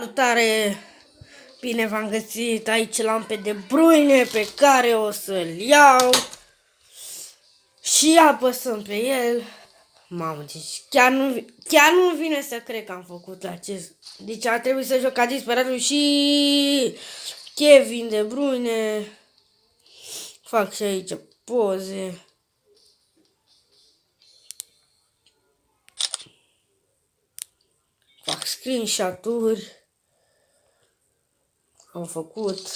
Salutare! Bine v-am găsit, aici l-am pe De Bruyne pe care o să-l iau și apăsăm pe el. Mamă, deci chiar nu vine să cred că am făcut acest. Deci ar trebui să joc ca disperatul și Kevin De Bruyne. Fac și aici poze. Fac screenshot-uri. Am făcut.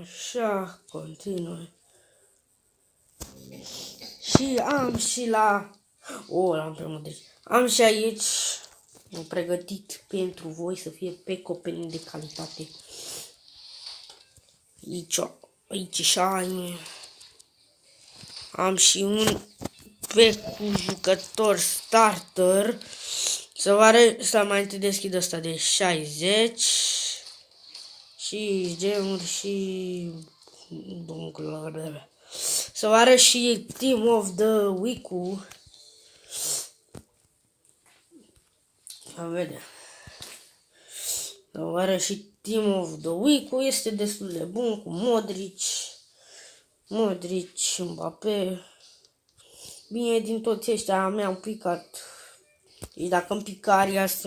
Așa, continui. Și am și la... l-am premut. Deci am și aici pregătit pentru voi să fie pe copilini de calitate. Aici și am și un pe cu jucător starter. Să vă arăt, să mai întâi deschid ăsta de 60 și gemuri și să vă arăt și Team of the Week-ul. Să vedem. Să vă arăt și Team of the Week-ul. Este destul de bun cu Modric, Mbappé. Bine, din toți ăștia mi-am picat. Și dacă îmi pică Arias,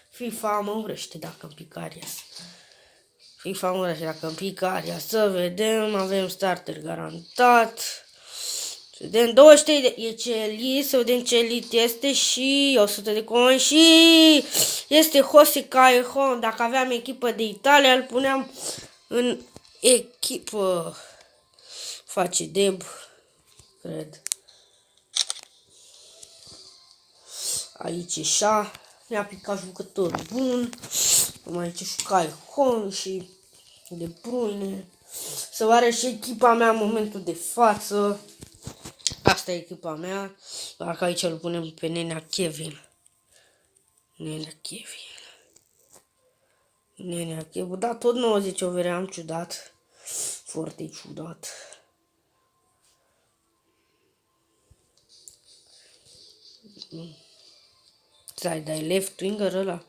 FIFA mă urăște dacă îmi pică Arias. FIFA mă urăște dacă îmi pică Arias. Să vedem, avem starter garantat. Să vedem 23 de elit, să vedem ce elit este și 100 de coin și este Jose Callejon. Dacă aveam echipă de Italia, îl puneam în echipă. Face Deb, cred. Aici așa, mi-a picat jucător bun, aici și Callejon și De Bruyne. Să vă arăt și echipa mea în momentul de față. Asta e echipa mea, dacă aici îl punem pe nenea Kevin. Nenea Kevin, da, tot 90 overe am, ciudat, foarte ciudat. Dai left winger ăla?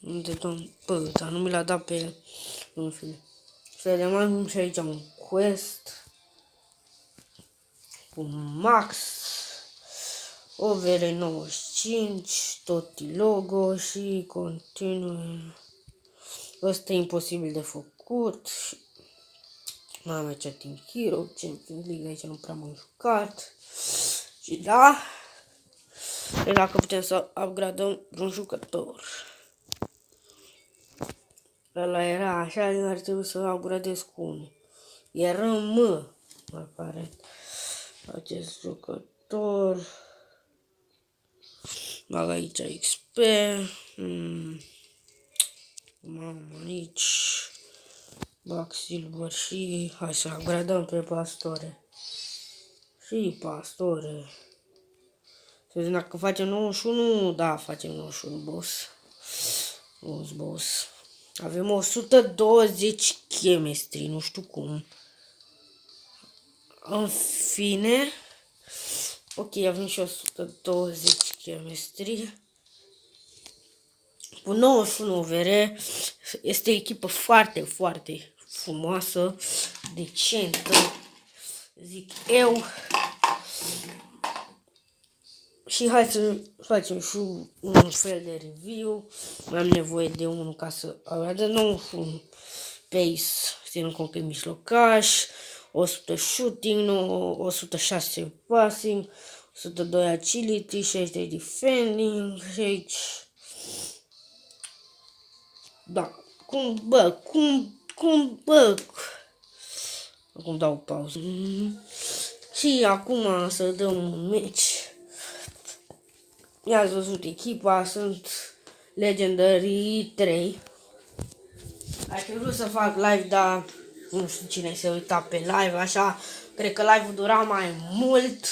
Unde domn? Bă, dar nu mi l-a dat pe el. În fine. Să vedem, am și aici un quest. Cu max. Overe 95. Toti logo și continuu. Ăsta e imposibil de făcut. Mai am aici Team Hero, Champions League, aici nu prea m-am jucat. Și da. E dacă putem să upgradăm un jucător. Ăla era așa, ar trebui să upgradez cu unul. Era aparent. Acest jucător. Bag aici XP. Mamă, aici. Bag silver și hai să upgradăm pe Pastore. Și Pastore. Să vedem dacă facem 91. Da, facem 91, boss. Boss. Avem 120 chemistry, nu știu cum. În fine. Ok, avem și 120 chemistry. Cu 91 overe. Este o echipă foarte, foarte frumoasă. Decentă. Zic eu. Și hai să facem și un fel de review. Mai am nevoie de unul ca să avem nou un pace, ținând cont că e mijlocaș, 100 shooting, 106 passing, 102 agility, 60 defending, și aici. Da, acum dau pauză. Și acum să dăm un match. I-ați văzut echipa, sunt Legendary 3. Aș fi vrut să fac live, dar nu știu cine se uita pe live, așa. Cred că live-ul dura mai mult.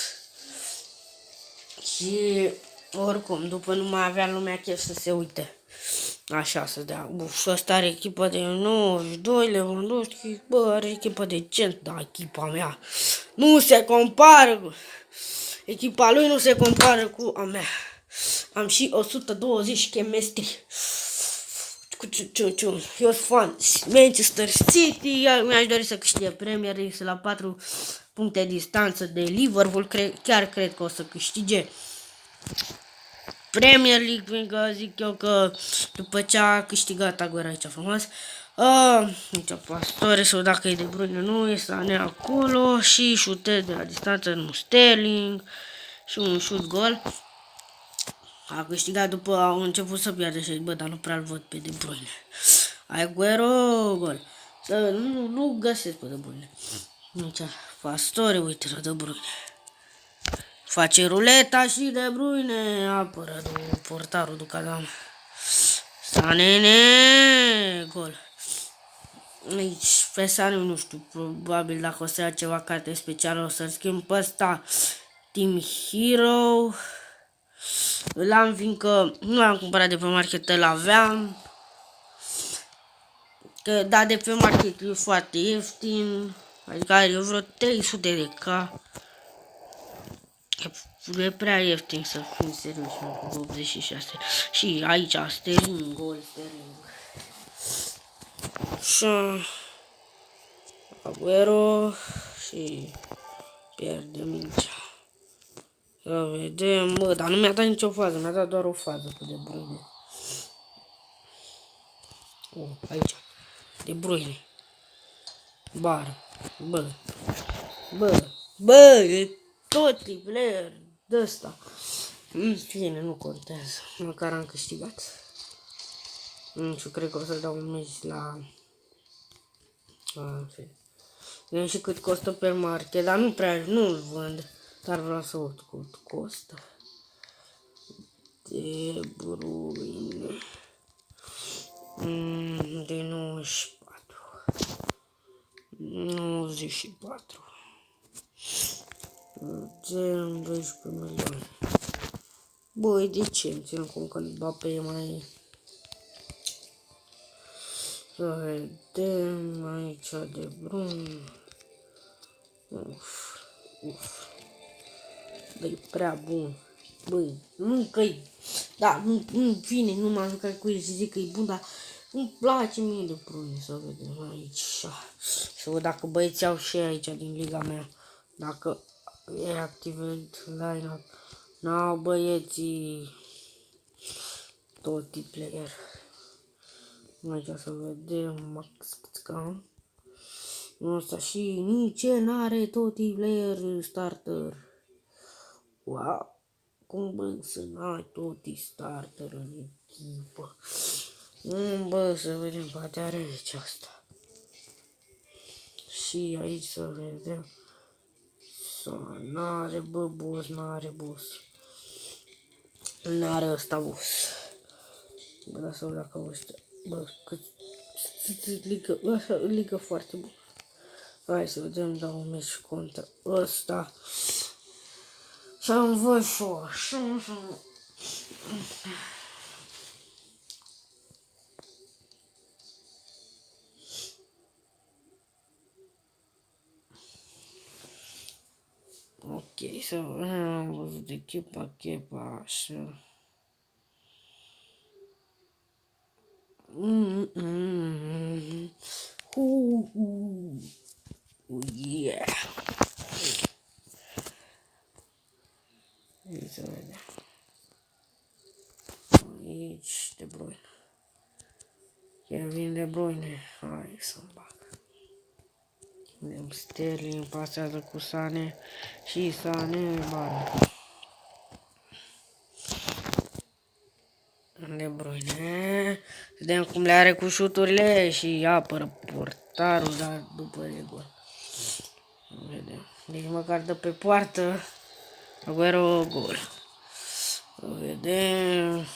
Și oricum, după nu mai avea lumea chef să se uite. Așa să dea. Și ăsta are echipă de 92, Lewandowski, bă, are echipă de gent, da, echipa mea. Nu se compară. Echipa lui nu se compară cu a mea. Am și 120 chemistry. Eu sunt fan Manchester City, mi-aș dori să câștige Premier League, la 4 puncte distanță de Liverpool, chiar cred că o să câștige Premier League, fiindcă zic eu că după ce a câștigat Aguero aici frumos, nici o Pastore sau dacă e De Bruyne nu e Sané acolo și șutez de la distanță, nu Sterling și un șut gol. A câștigat după au început să piardă și bă, dar nu prea-l văd pe De Bruyne. Aguero, gol. Nu găsesc pe De Bruyne. Nici Pastore, uite la De Bruyne. Face ruleta și De Bruyne apără portarul Ducadam. Sané, gol. Aici, pe Sané, nu știu, probabil dacă o să ia ceva carte specială o să-l schimb pe ăsta. Team Hero. L-am, fiindcă nu l-am cumpărat de pe market, îl aveam. Că, da, de pe market e foarte ieftin. Adică are vreo 300 de K. E prea ieftin să fim serios, cu 86. Și aici Sterling, gol, Sterling. Și Aguero și pierde mingea. Să vedem, bă, dar nu mi-a dat nicio fază, mi-a dat doar o fază cu De Bruyne. Aici, De Bruyne. Bară, bă, e tot player de ăsta. În fine, nu contează, măcar am câștigat. Nu știu, cred că o să dau un meci la... în fine. Nu știu cât costă pe market, dar nu prea, nu-l vând. Dar vreau să văd cât costă. De Bruyne. De 94. 94. De 12 milioane. Băi, de ce? Îmi țin cum că Mbappé e mai... Să vedem aici De Bruyne. Uf. Băi, prea bun. Băi, nu că-i... Da, nu vine, nu m-am jucat cu el și zic că e bun, dar îmi place mie De Bruyne, să vedem aici. Să văd dacă băieții au și aici din liga mea. Dacă e activate line-up. N-au băieții tot player. Aici să vedem Max Scan. Ăsta și nici n-are tot player starter. Wow. Cum bă să n-ai tot starter în echipă? Bă, să vedem, poate are aici asta. Și aici să vedem. N-are, bă, boss, n-are boss. N-are ăsta boss. Bă, da să văd dacă ăștia. Bă, cât ligă foarte bun. Hai să vedem, dau un meci contra ăsta. Să-mi văd și așa. Ok, să am văzut echipa, așa. Yeah. Hai să vedem. Aici De Bruyne. Kevin De Bruyne. Hai să-mi bag. Vedem Sterling pasează cu Sané și Sané bară. De Bruyne. Vedem cum le are cu șuturile și apără portarul, dar după e gol. Vedem. Deci măcar dă pe poartă. Aguero gol. Vedem.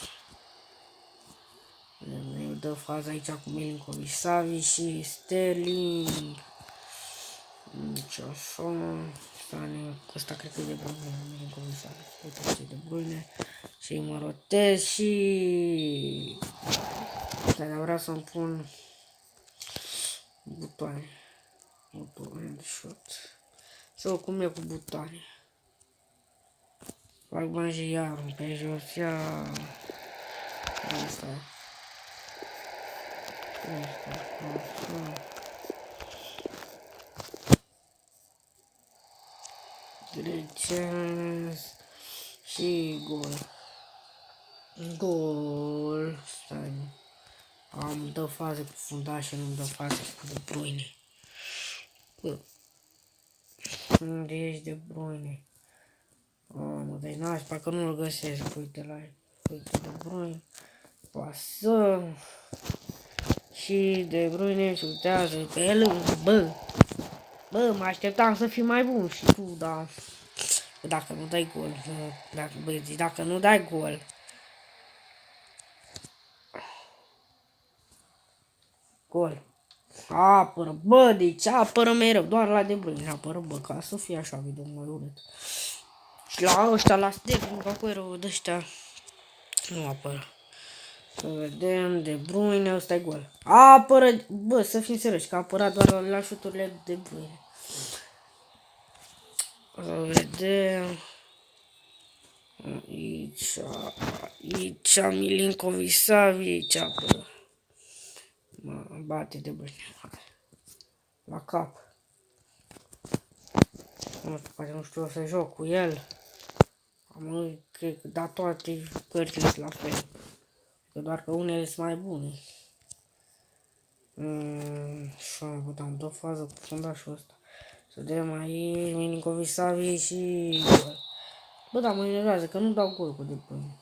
Ne dă faza aici cu Milinkovic Savic și Sterling. Nici așa. Sané, ăsta cred că e De Bruyne. Milinkovic Savic. Uite ce De Bruyne. Și mă rotez și... Dar vreau să-mi pun butoane. Butoane de shot. Să văd cum e cu butoane. Fac bani și iar pe jos, ia... Asta. Așa. Trecem și gol. Gol. Stai. Am dă faze cu fundaș și nu dă faze cu De Bruyne. Bă. Unde ești De Bruyne? Mă dai naș, parcă nu-l găsesc. Uite la el. Uite De Bruyne. Pasăm. Și De Bruyne șutează pe el. Bă. Bă, mă așteptam să fii mai bun și tu, da. Dacă nu dai gol. Dacă nu dai gol. Gol. Apără, bă, deci apără mereu, doar la De Bruyne apără, bă, ca să fie așa video mai urât. Și la ăștia, la Sterling, acolo, de ăștia, nu apără. Să vedem, De Bruyne, ăsta e gol. Apără, bă, să fim serioși, că apăra doar la șuturile De Bruyne. Să vedem. Aici, Milinkovic Savic, apără. Mă bate De Bruyne. La cap. Nu știu, poate nu știu să joc cu el. Cred că da toate cărțile la fel. Că doar că unele sunt mai bune. Și am dat două fază cu fundașul ăsta. Să vedem aici, Milinkovic Savic și gol. Bă, dar mă enervează că nu dau gol cu De Bruyne.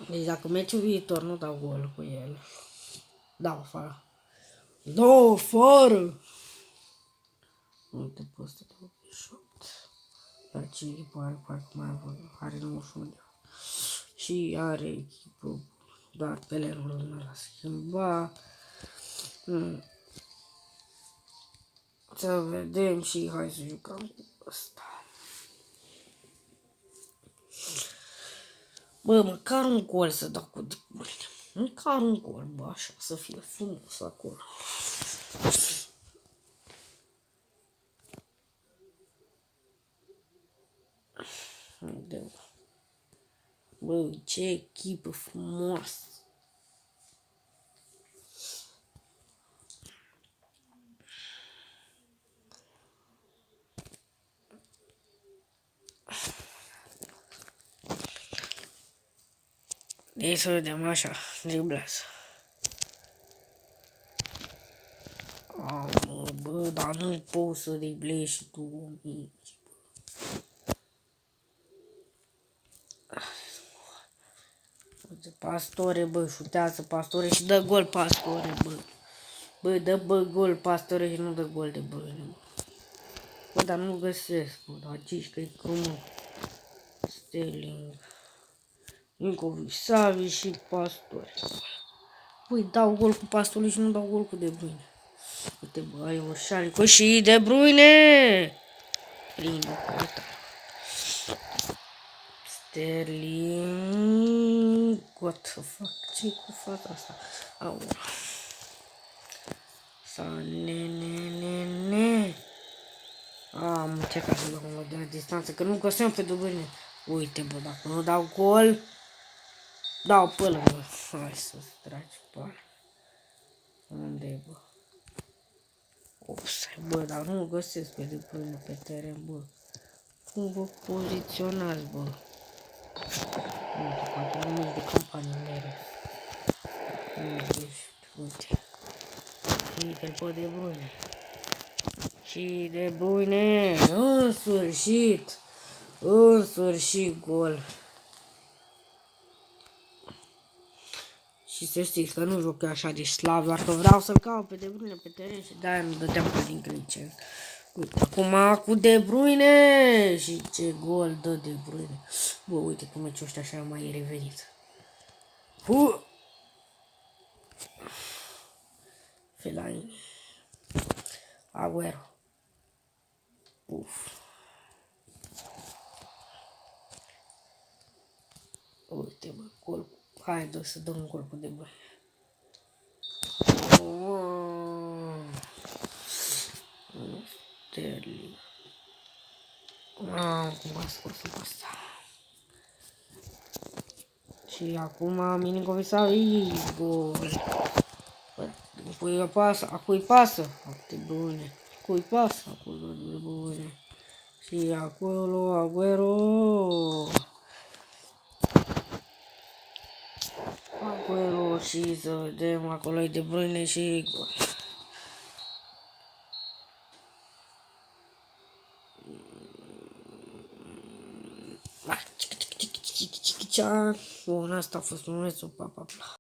Deci dacă meciul viitor nu dau gol cu el. Dau afară. Dau afară! Uite pe ăsta de 88. Dar ce echipă are, parcă mai are 91 de ani. Și are echipă, dar pelenul nu l-a schimbat. Să vedem și hai să jucăm cu ăsta. Bă, măcar un gol să dau cu De Bruyne. Măcar un gol, bă, așa, să fie frumos acolo. Bă, ce echipă frumoasă. Deci să vedem așa, driblează. Bă, dar nu poți să driblezi și tu mici. Pastore, bă, șutează Pastore și dă gol Pastore, bă. Bă, dă gol Pastore și nu dă gol De Bruyne, bă. Bă, dar nu găsesc, bă, dar aici că e crumă. Sterling. Milinkovic Savic și Pastore. Băi, dau gol cu Pastore și nu dau gol cu De Bruyne. Uite, bă, ai o șarică și De Bruyne! Plină, uita. Sterling... What the fuck? Ce cu fața asta? Au. Ne. Am încercat să dau un de la distanță, că nu găseam pe De Bruyne. Uite, bă, dacă nu dau gol, dau pe lângă. Hai să-ți tragi pe unde e, bă? Offside, bă, dar nu găsesc pe De Bruyne pe teren, bă. Cum vă poziționați, bă? Uite, poate nu mergi de campanie mere. Uite. Uite-l pe De Bruyne. Și De Bruyne, în sfârșit gol. Și să știți că nu joc așa de slab, doar că vreau să-l caut pe De Bruyne pe teren și de-aia nu dădeam pe din Cricen. Uite, acum cu De Bruyne și ce gol dă De Bruyne. Bă, uite cum meciul ăsta așa mai revenit. Fellaini. Agüero. Uf. Uite, bă, gol. Haide să dăm un gol cu De Bruyne. Sterling. Cum a scos asta? Și acum Milinkovic sau Igor. A cui pasă? Foarte bune. Cui pasă? Acolo de bune. Și acolo Aguero. Aguero și să vedem acolo e De Bruyne și Igor. Bun, asta a fost momentul, pa, pa, pa.